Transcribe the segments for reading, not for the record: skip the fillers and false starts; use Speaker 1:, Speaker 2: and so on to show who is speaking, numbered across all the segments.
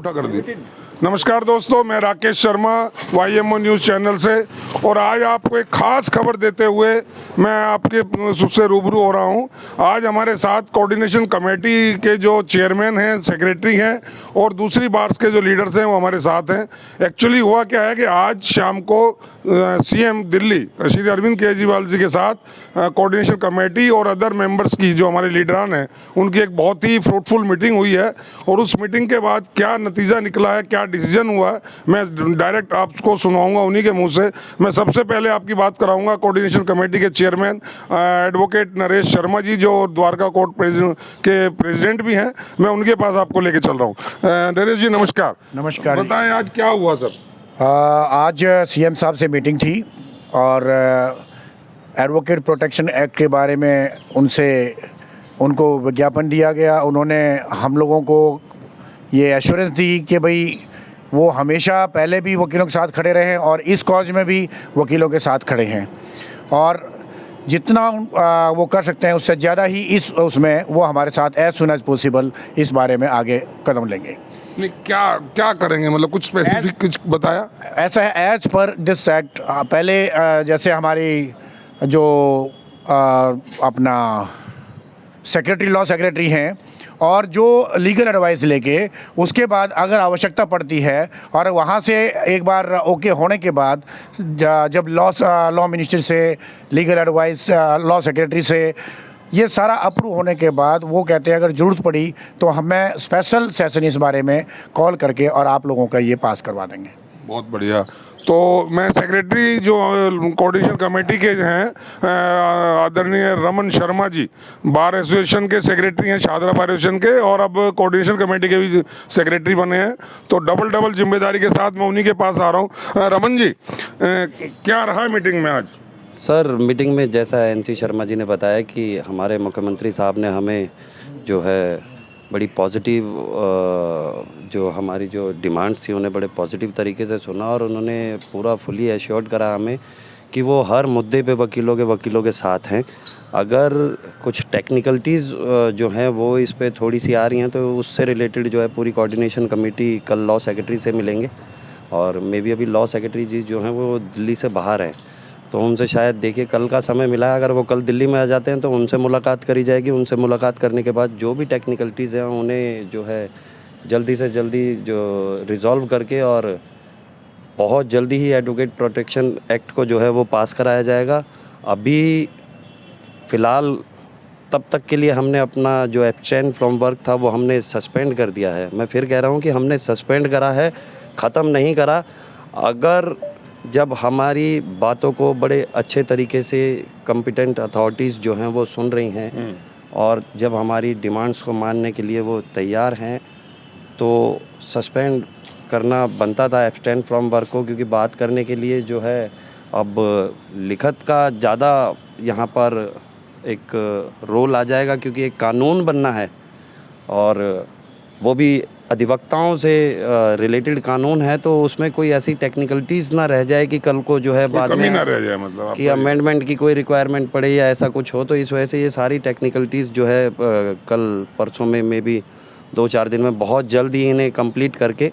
Speaker 1: उठा कर दी। नमस्कार दोस्तों, मैं Rakesh Sharma YMO news channel से, और आज आपको एक खास खबर देते हुए मैं आपके से रूबरू हो रहा हूं। आज हमारे साथ कोऑर्डिनेशन कमेटी के जो चेयरमैन हैं, सेक्रेटरी हैं और दूसरी बार्स के जो लीडर्स हैं वो हमारे साथ हैं। एक्चुअली हुआ क्या है कि आज शाम को CM दिल्ली श्री अरविंद केजरीवाल जी के साथ कोऑर्डिनेशन कमेटी और अदर मेंबर्स की जो हमारे लीडरान हैं उनकी एक बहुत ही फ्रूटफुल मीटिंग हुई है, और उस मीटिंग के बाद क्या नतीजा निकला है, क्या डिसीजन हुआ है, मैं डायरेक्ट आपको सुनाऊंगा उन्हीं के मुंह से। मैं सबसे पहले आपकी बात कराऊंगा कोऑर्डिनेशन कमेटी के चेयरमैन एडवोकेट नरेश शर्मा जी, जो द्वारका कोर्ट के प्रेसिडेंट भी हैं। मैं उनके पास आपको लेके चल रहा हूँ। नरेश जी नमस्कार।
Speaker 2: नमस्कार।
Speaker 1: बताएं आज क्या हुआ सर?
Speaker 2: आज CM साहब से मीटिंग थी और एडवोकेट प्रोटेक्शन एक्ट के बारे में उनको विज्ञापन दिया गया। उन्होंने हम लोगों को ये एश्योरेंस दी कि भाई वो हमेशा पहले भी वकीलों के साथ खड़े रहे और इस कॉज में भी वकीलों के साथ खड़े हैं, और जितना वो कर सकते हैं उससे ज़्यादा ही उसमें वो हमारे साथ एज सुन एज पॉसिबल इस बारे में आगे कदम लेंगे।
Speaker 1: नहीं, क्या करेंगे, मतलब कुछ स्पेसिफिक कुछ बताया?
Speaker 2: ऐसा है, एज पर दिस एक्ट, पहले जैसे हमारी जो अपना लॉ सेक्रेटरी हैं और जो लीगल एडवाइस लेके उसके बाद अगर आवश्यकता पड़ती है और वहाँ से एक बार ओके होने के बाद जब लॉ मिनिस्टर से लीगल एडवाइस लॉ सेक्रेटरी से ये सारा अप्रूव होने के बाद वो कहते हैं अगर ज़रूरत पड़ी तो हमें स्पेशल सेशन इस बारे में कॉल करके और आप लोगों का ये पास करवा देंगे।
Speaker 1: बहुत बढ़िया। तो मैं सेक्रेटरी जो कोऑर्डिनेशन कमेटी के हैं आदरणीय रमन शर्मा जी, बार एसोसिएशन के सेक्रेटरी हैं, शाहदरा बार एसोसिएशन के, और अब कोऑर्डिनेशन कमेटी के भी सेक्रेटरी बने हैं, तो डबल जिम्मेदारी के साथ मैं उन्हीं के पास आ रहा हूँ। रमन जी, क्या रहा मीटिंग में आज?
Speaker 3: सर, मीटिंग में जैसा NC शर्मा जी ने बताया कि हमारे मुख्यमंत्री साहब ने हमें जो है बड़ी पॉजिटिव जो हमारी जो डिमांड्स थी उन्हें बड़े पॉजिटिव तरीके से सुना, और उन्होंने पूरा फुली एश्योर्ड करा हमें कि वो हर मुद्दे पे वकीलों के साथ हैं। अगर कुछ टेक्निकलिटीज़ जो हैं वो इस पे थोड़ी सी आ रही हैं तो उससे रिलेटेड जो है पूरी कोऑर्डिनेशन कमेटी कल लॉ सेक्रेटरी से मिलेंगे, और मे बी अभी लॉ सेक्रेटरी जी जो हैं वो दिल्ली से बाहर हैं, तो उनसे शायद देखिए कल का समय मिला है, अगर वो कल दिल्ली में आ जाते हैं तो उनसे मुलाकात करी जाएगी। उनसे मुलाकात करने के बाद जो भी टेक्निकलिटीज़ हैं उन्हें जो है जल्दी से जल्दी जो रिज़ॉल्व करके और बहुत जल्दी ही एडवोकेट प्रोटेक्शन एक्ट को जो है वो पास कराया जाएगा। अभी फ़िलहाल तब तक के लिए हमने अपना जो एब्सटेन फ्रॉम वर्क था वो हमने सस्पेंड कर दिया है। मैं फिर कह रहा हूँ कि हमने सस्पेंड करा है, ख़त्म नहीं करा। अगर जब हमारी बातों को बड़े अच्छे तरीके से कॉम्पिटेंट अथॉरिटीज़ जो हैं वो सुन रही हैं और जब हमारी डिमांड्स को मानने के लिए वो तैयार हैं, तो सस्पेंड करना बनता था एब्सटेन फ्रॉम वर्क को, क्योंकि बात करने के लिए जो है अब लिखत का ज़्यादा यहाँ पर एक रोल आ जाएगा, क्योंकि एक कानून बनना है और वो भी अधिवक्ताओं से रिलेटेड कानून है, तो उसमें कोई ऐसी टेक्निकलिटीज़ ना रह जाए कि कल को जो है बाद में
Speaker 1: ना रह जाए, मतलब
Speaker 3: कि अमेंडमेंट की कोई रिक्वायरमेंट पड़े या ऐसा कुछ हो। तो इस वजह से ये सारी टेक्निकलिटीज़ जो है कल परसों में भी 2-4 दिन में बहुत जल्द ही इन्हें कंप्लीट करके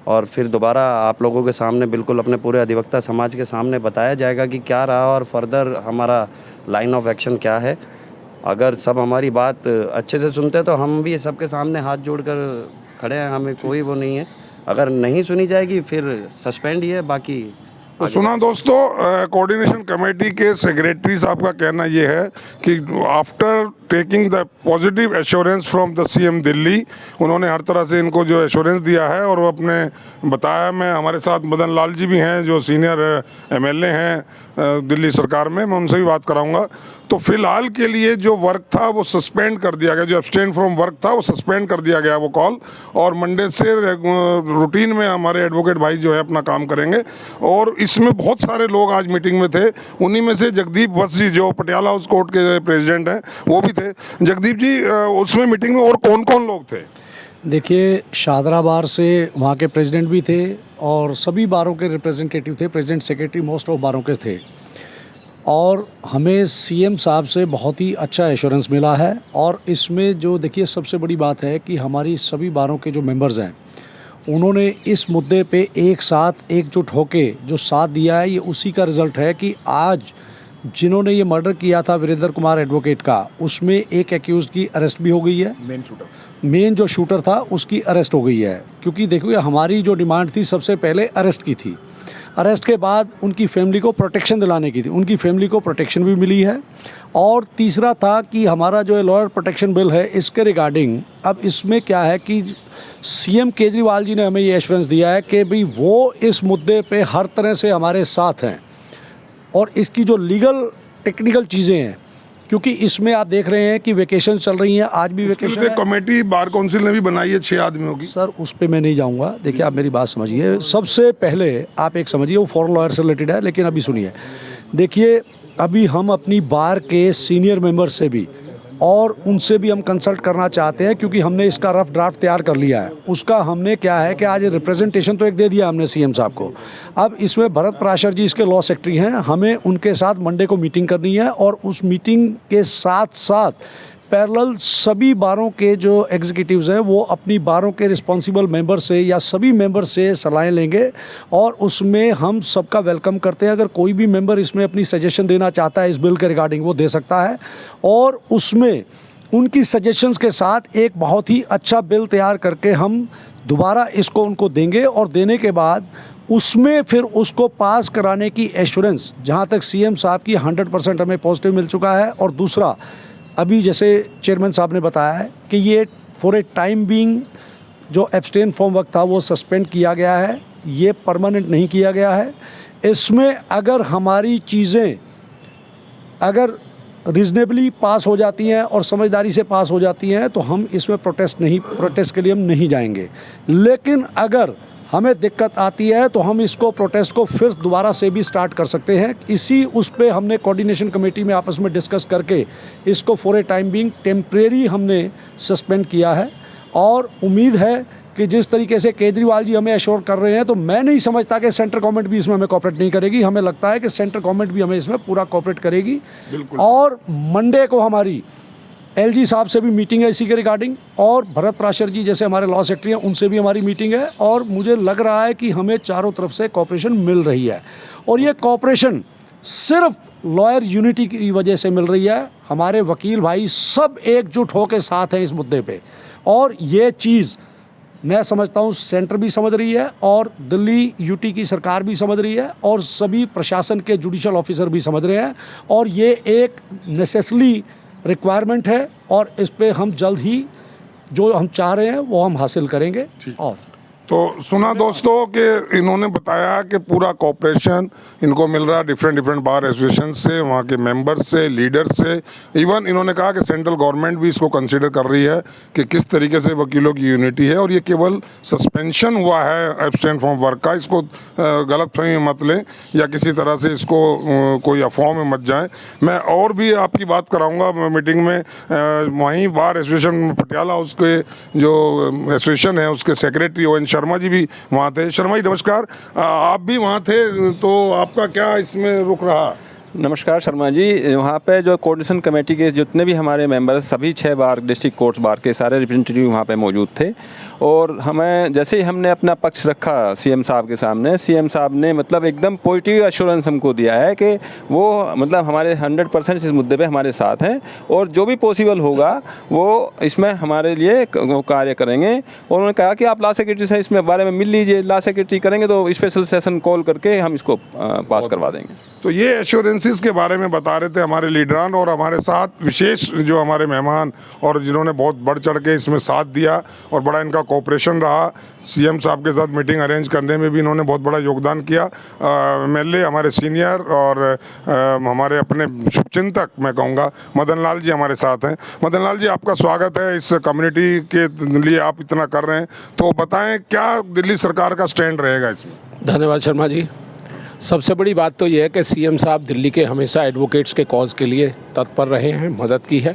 Speaker 3: और फिर दोबारा आप लोगों के सामने बिल्कुल अपने पूरे अधिवक्ता समाज के सामने बताया जाएगा कि क्या रहा और फर्दर हमारा लाइन ऑफ एक्शन क्या है। अगर सब हमारी बात अच्छे से सुनते हैं तो हम भी सबके सामने हाथ जोड़कर खड़े हैं, हमें कोई वो नहीं है। अगर नहीं सुनी जाएगी फिर सस्पेंड ही है, बाकी
Speaker 1: तो सुना दोस्तों, कोऑर्डिनेशन कमेटी के सेक्रेटरी साहब का कहना ये है कि after taking the positive assurance from the CM Delhi, उन्होंने हर तरह से इनको जो एश्योरेंस दिया है, और वो अपने बताया, मैं हमारे साथ मदन लाल जी भी हैं जो सीनियर MLA हैं दिल्ली सरकार में, मैं उनसे भी बात कराऊंगा। तो फिलहाल के लिए जो वर्क था वो सस्पेंड कर दिया गया, जो एब्सटेन फ्रॉम वर्क था वो सस्पेंड कर दिया गया वो कॉल, और मंडे से रूटीन में हमारे एडवोकेट भाई जो है अपना काम करेंगे। और इसमें बहुत सारे लोग आज मीटिंग में थे, उन्हीं में से जगदीप वत्स जी जो पटियाला हाउस कोर्ट के प्रेसिडेंट हैं वो भी थे। जगदीप जी, उसमें मीटिंग में और कौन कौन लोग थे?
Speaker 4: देखिए, शाहदरा बार से वहाँ के प्रेसिडेंट भी थे और सभी बारों के रिप्रेजेंटेटिव थे, प्रेसिडेंट सेक्रेटरी मोस्ट ऑफ बारों के थे, और हमें CM साहब से बहुत ही अच्छा एश्योरेंस मिला है। और इसमें जो देखिए सबसे बड़ी बात है कि हमारी सभी बारों के जो मेंबर्स हैं उन्होंने इस मुद्दे पे एक साथ एकजुट होके जो साथ दिया है, ये उसी का रिज़ल्ट है कि आज जिन्होंने ये मर्डर किया था वीरेंद्र कुमार एडवोकेट का, उसमें एक एक्यूज़ की अरेस्ट भी हो गई है। मेन जो शूटर था उसकी अरेस्ट हो गई है, क्योंकि देखिए हमारी जो डिमांड थी सबसे पहले अरेस्ट की थी। अरेस्ट के बाद उनकी फैमिली को प्रोटेक्शन दिलाने की थी, उनकी फैमिली को प्रोटेक्शन भी मिली है। और तीसरा था कि हमारा जो लॉयर प्रोटेक्शन बिल है, इसके रिगार्डिंग अब इसमें क्या है कि सीएम केजरीवाल जी ने हमें ये एश्योरेंस दिया है कि भाई वो इस मुद्दे पे हर तरह से हमारे साथ हैं। और इसकी जो लीगल टेक्निकल चीज़ें हैं, क्योंकि इसमें आप देख रहे हैं कि वेकेशन चल रही हैं, आज भी वेकेशन है।
Speaker 1: कमेटी बार काउंसिल ने भी बनाई है 6 आदमियों की।
Speaker 4: सर उस पे मैं नहीं जाऊंगा। देखिए आप मेरी बात समझिए, सबसे पहले आप एक समझिए, वो फॉरेन लॉयर से रिलेटेड है, लेकिन अभी सुनिए। देखिए अभी हम अपनी बार के सीनियर मेंबर से भी और उनसे भी हम कंसल्ट करना चाहते हैं, क्योंकि हमने इसका रफ ड्राफ्ट तैयार कर लिया है। उसका हमने क्या है कि आज रिप्रेजेंटेशन तो एक दे दिया हमने सीएम साहब को। अब इसमें भरत पराशर जी इसके लॉ सेक्रेटरी हैं, हमें उनके साथ मंडे को मीटिंग करनी है और उस मीटिंग के साथ साथ पैरेलल सभी बारों के जो एग्जीक्यूटिव्स हैं वो अपनी बारों के रिस्पॉन्सिबल मेंबर से या सभी मेंबर से सलाहें लेंगे और उसमें हम सबका वेलकम करते हैं। अगर कोई भी मेंबर इसमें अपनी सजेशन देना चाहता है इस बिल के रिगार्डिंग, वो दे सकता है और उसमें उनकी सजेशंस के साथ एक बहुत ही अच्छा बिल तैयार करके हम दोबारा इसको उनको देंगे और देने के बाद उसमें फिर उसको पास कराने की एश्योरेंस, जहाँ तक सीएम साहब की 100% हमें पॉजिटिव मिल चुका है। और दूसरा, अभी जैसे चेयरमैन साहब ने बताया है कि ये फॉर ए टाइम बीइंग जो एब्सटेन फ्रॉम वर्क था वो सस्पेंड किया गया है, ये परमानेंट नहीं किया गया है। इसमें अगर हमारी चीज़ें अगर रीजनेबली पास हो जाती हैं और समझदारी से पास हो जाती हैं तो हम इसमें प्रोटेस्ट के लिए हम नहीं जाएंगे। लेकिन अगर हमें दिक्कत आती है तो हम इसको प्रोटेस्ट को फिर दोबारा से भी स्टार्ट कर सकते हैं। इसी उस पे हमने कोऑर्डिनेशन कमेटी में आपस में डिस्कस करके इसको for a time being temporary हमने सस्पेंड किया है। और उम्मीद है कि जिस तरीके से केजरीवाल जी हमें एश्योर कर रहे हैं, तो मैं नहीं समझता कि सेंट्रल गवर्नमेंट भी इसमें हमें कॉपरेट नहीं करेगी। हमें लगता है कि सेंट्रल गवर्नमेंट भी हमें इसमें पूरा कॉपरेट करेगी। और मंडे को हमारी एलजी साहब से भी मीटिंग है इसी के रिगार्डिंग, और भरत पराशर जी जैसे हमारे लॉ सेक्रेटरी हैं उनसे भी हमारी मीटिंग है। और मुझे लग रहा है कि हमें चारों तरफ से कॉपरेशन मिल रही है और ये कॉपरेशन सिर्फ लॉयर यूनिटी की वजह से मिल रही है। हमारे वकील भाई सब एकजुट होकर साथ हैं इस मुद्दे पे और ये चीज़ मैं समझता हूँ सेंटर भी समझ रही है और दिल्ली यूटी की सरकार भी समझ रही है और सभी प्रशासन के जुडिशल ऑफिसर भी समझ रहे हैं और ये एक नेसेसरी रिक्वायरमेंट है और इस पे हम जल्द ही जो हम चाह रहे हैं वो हम हासिल करेंगे। और
Speaker 1: तो सुना दोस्तों कि इन्होंने बताया कि पूरा कॉपरेशन इनको मिल रहा है डिफरेंट बार एसोसिएशन से, वहाँ के मेंबर्स से, लीडर्स से। इवन इन्होंने कहा कि सेंट्रल गवर्नमेंट भी इसको कंसीडर कर रही है कि किस तरीके से वकीलों की यूनिटी है और ये केवल सस्पेंशन हुआ है एब्सटेंट फ्रॉम वर्क का, इसको गलतफहमी में मत लें या किसी तरह से इसको कोई अफवाह में मत जाएं। मैं और भी आपकी बात कराऊंगा मीटिंग में। वहीं बार एसोसिएशन पटियाला उसके जो एसोसिएशन है उसके सेक्रेटरी शर्मा जी भी वहाँ थे। शर्मा जी नमस्कार, आप भी वहाँ थे, तो आपका क्या इसमें रुख रहा?
Speaker 5: नमस्कार शर्मा जी, वहाँ पे जो कोऑर्डिनेशन कमेटी के जितने भी हमारे मेंबर्स सभी 6 बार डिस्ट्रिक्ट कोर्ट्स बार के सारे रिप्रेजेंटेटिव वहाँ पे मौजूद थे और हमें जैसे ही हमने अपना पक्ष रखा सीएम साहब के सामने, सीएम साहब ने मतलब एकदम पॉजिटिव एश्योरेंस हमको दिया है कि वो मतलब हमारे 100% इस मुद्दे पे हमारे साथ हैं और जो भी पॉसिबल होगा वो इसमें हमारे लिए कार्य करेंगे। और उन्होंने कहा कि आप लॉ सेक्रेटरी से इसमें बारे में मिल लीजिए, लॉ सेक्रेटरी करेंगे तो स्पेशल सेशन कॉल करके हम इसको पास करवा देंगे।
Speaker 1: तो ये एश्योरेंसेस के बारे में बता रहे थे हमारे लीडरान और हमारे साथ विशेष जो हमारे मेहमान और जिन्होंने बहुत बढ़ चढ़ के इसमें साथ दिया और बड़ा इनका कोऑपरेशन रहा। सीएम साहब के साथ मीटिंग अरेंज करने में भी इन्होंने बहुत बड़ा योगदान किया। एमएलए हमारे सीनियर और हमारे अपने शुभचिंतक मैं कहूँगा मदन लाल जी हमारे साथ हैं। मदन लाल जी आपका स्वागत है इस कम्युनिटी के लिए, आप इतना कर रहे हैं, तो बताएं क्या दिल्ली सरकार का स्टैंड रहेगा इसमें?
Speaker 6: धन्यवाद शर्मा जी। सबसे बड़ी बात तो ये है कि सीएम साहब दिल्ली के हमेशा एडवोकेट्स के कॉज के लिए तत्पर रहे हैं, मदद की है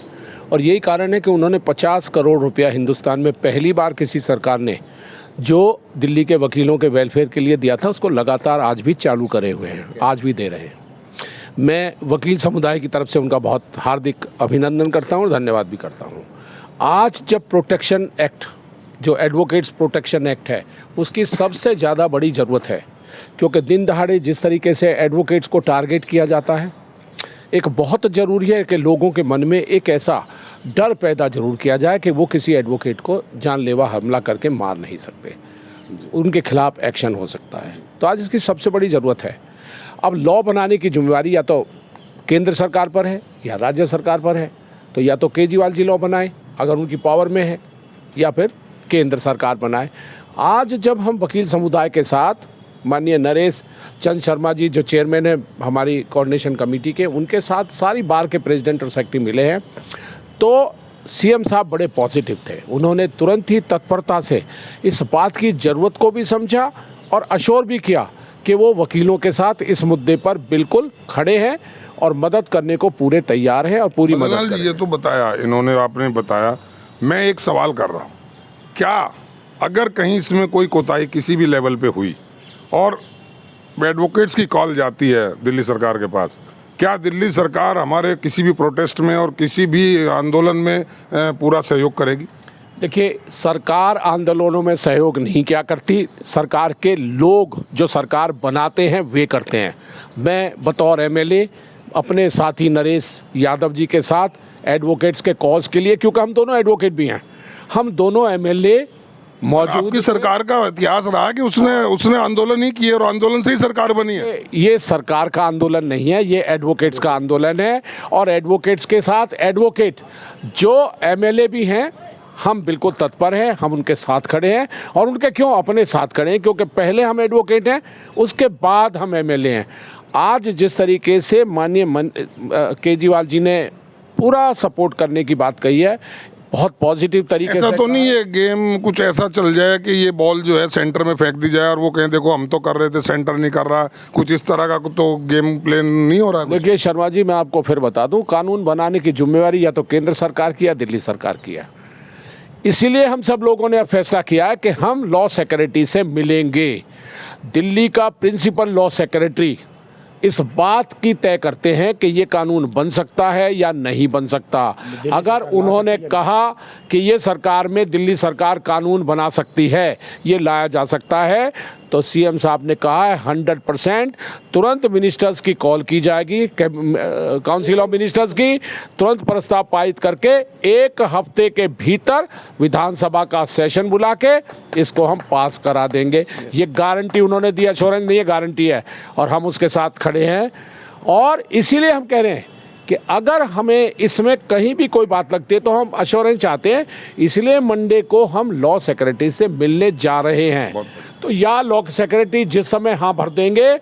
Speaker 6: और यही कारण है कि उन्होंने 50 करोड़ रुपया हिंदुस्तान में पहली बार किसी सरकार ने जो दिल्ली के वकीलों के वेलफेयर के लिए दिया था उसको लगातार आज भी चालू करे हुए हैं, आज भी दे रहे हैं। मैं वकील समुदाय की तरफ से उनका बहुत हार्दिक अभिनंदन करता हूँ और धन्यवाद भी करता हूँ। आज जब प्रोटेक्शन एक्ट जो एडवोकेट्स प्रोटेक्शन एक्ट है उसकी सबसे ज़्यादा बड़ी ज़रूरत है, क्योंकि दिन दहाड़े जिस तरीके से एडवोकेट्स को टारगेट किया जाता है, एक बहुत ज़रूरी है कि लोगों के मन में एक ऐसा डर पैदा ज़रूर किया जाए कि वो किसी एडवोकेट को जानलेवा हमला करके मार नहीं सकते, उनके खिलाफ एक्शन हो सकता है। तो आज इसकी सबसे बड़ी ज़रूरत है। अब लॉ बनाने की जिम्मेवारी या तो केंद्र सरकार पर है या राज्य सरकार पर है, तो या तो केजरीवाल जी लॉ बनाए अगर उनकी पावर में है, या फिर केंद्र सरकार बनाए। आज जब हम वकील समुदाय के साथ माननीय नरेश चंद शर्मा जी जो चेयरमैन है हमारी कोऑर्डिनेशन कमेटी के, उनके साथ सारी बार के प्रेसिडेंट और सेक्रेटरी मिले हैं, तो सीएम साहब बड़े पॉजिटिव थे। उन्होंने तुरंत ही तत्परता से इस बात की ज़रूरत को भी समझा और अश्योर भी किया कि वो वकीलों के साथ इस मुद्दे पर बिल्कुल खड़े हैं और मदद करने को पूरे तैयार है और पूरी मदद
Speaker 1: मदनलाल जी, ये तो बताया इन्होंने, आपने बताया, मैं एक सवाल कर रहा हूँ, क्या अगर कहीं इसमें कोई कोताही किसी भी लेवल पे हुई और एडवोकेट्स की कॉल जाती है दिल्ली सरकार के पास, क्या दिल्ली सरकार हमारे किसी भी प्रोटेस्ट में और किसी भी आंदोलन में पूरा सहयोग करेगी?
Speaker 6: देखिए, सरकार आंदोलनों में सहयोग नहीं क्या करती, सरकार के लोग जो सरकार बनाते हैं वे करते हैं। मैं बतौर एमएलए अपने साथी नरेश यादव जी के साथ एडवोकेट्स के कॉज के लिए, क्योंकि हम दोनों एडवोकेट भी हैं, हम दोनों एमएलए मौजूद।
Speaker 1: आपकी सरकार का इतिहास रहा है कि उसने आंदोलन ही किए और आंदोलन से ही सरकार बनी है।
Speaker 6: ये सरकार का आंदोलन नहीं है, ये एडवोकेट्स का आंदोलन है, और एडवोकेट्स के साथ एडवोकेट जो एमएलए भी हैं, हम बिल्कुल तत्पर हैं, हम उनके साथ खड़े हैं। और उनके क्यों अपने साथ खड़े हैं, क्योंकि पहले हम एडवोकेट हैं, उसके बाद हम एमएलए हैं। आज जिस तरीके से माननीय केजरीवाल जी ने पूरा सपोर्ट करने की बात कही है, बहुत पॉजिटिव तरीके से।
Speaker 1: ऐसा तो नहीं है गेम कुछ ऐसा चल जाए कि ये बॉल जो है सेंटर में फेंक दी जाए और वो कहें देखो हम तो कर रहे थे, सेंटर नहीं कर रहा, कुछ इस तरह का तो गेम प्लान नहीं हो रहा?
Speaker 6: देखिए शर्मा जी, मैं आपको फिर बता दूं, कानून बनाने की जिम्मेवारी या तो केंद्र सरकार की या दिल्ली सरकार की है। इसीलिए हम सब लोगों ने अब फैसला किया है कि हम लॉ सेक्रेटरी से मिलेंगे। दिल्ली का प्रिंसिपल लॉ सेक्रेटरी इस बात की तय करते हैं कि ये कानून बन सकता है या नहीं बन सकता। अगर उन्होंने कहा कि ये सरकार में दिल्ली सरकार कानून बना सकती है, ये लाया जा सकता है, तो सीएम साहब ने कहा है 100% तुरंत मिनिस्टर्स की कॉल की जाएगी, काउंसिल ऑफ मिनिस्टर्स की, तुरंत प्रस्ताव पारित करके 1 हफ्ते के भीतर विधानसभा का सेशन बुला के इसको हम पास करा देंगे। ये गारंटी उन्होंने दी, एश्योरेंस नहीं है, गारंटी है, और हम उसके साथ खड़े हैं। और इसीलिए हम कह रहे हैं कि अगर हमें इसमें कहीं भी कोई बात लगती है तो हम एश्योरेंस चाहते हैं, इसलिए मंडे को हम लॉ सेक्रेटरी से मिलने जा रहे हैं। तो या लॉ सेक्रेटरी जिस समय हाँ भर देंगे,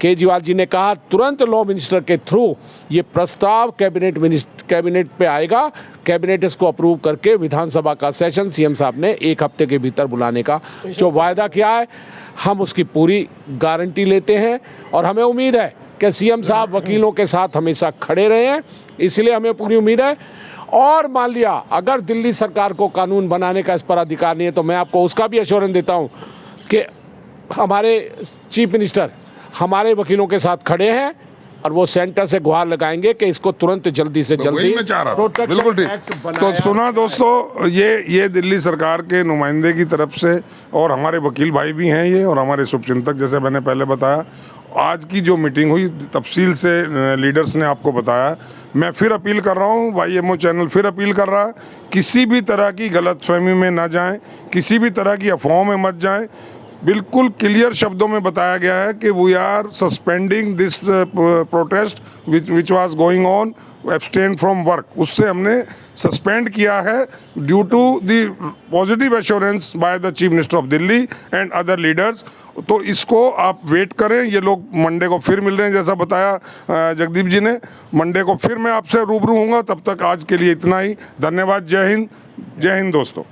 Speaker 6: केजरीवाल जी ने कहा तुरंत लॉ मिनिस्टर के थ्रू ये प्रस्ताव कैबिनेट पे आएगा, कैबिनेट इसको अप्रूव करके विधानसभा का सेशन सीएम साहब ने 1 हफ्ते के भीतर बुलाने का जो वायदा किया है, हम उसकी पूरी गारंटी लेते हैं। और हमें उम्मीद है कि सीएम साहब वकीलों के साथ हमेशा खड़े रहे हैं, इसलिए हमें पूरी उम्मीद है। और मान लिया अगर दिल्ली सरकार को कानून बनाने का इस पर अधिकार नहीं है, तो मैं आपको उसका भी एश्योरेंस देता हूं कि हमारे चीफ मिनिस्टर हमारे वकीलों के साथ खड़े हैं और वो सेंटर से गुहार लगाएंगे कि इसको तुरंत जल्दी से जल्दी
Speaker 1: मैं चाह रहा था, बिल्कुल ठीक। तो सुना दोस्तों, ये दिल्ली सरकार के नुमाइंदे की तरफ से, और हमारे वकील भाई भी हैं ये, और हमारे शुभचिंतक, जैसे मैंने पहले बताया। आज की जो मीटिंग हुई तफसील से लीडर्स ने आपको बताया। मैं फिर अपील कर रहा हूँ, YMO चैनल फिर अपील कर रहा है, किसी भी तरह की गलतफहमी में ना जाएं, किसी भी तरह की अफवाहों में मत जाएं। बिल्कुल क्लियर शब्दों में बताया गया है कि we are suspending this protest which was going on, abstain from work, उससे हमने सस्पेंड किया है due to the positive assurance by the chief minister of Delhi and other leaders. तो इसको आप वेट करें, ये लोग मंडे को फिर मिल रहे हैं, जैसा बताया जगदीप जी ने। मंडे को फिर मैं आपसे रूबरू हूँगा, तब तक आज के लिए इतना ही। धन्यवाद। जय हिंद दोस्तों।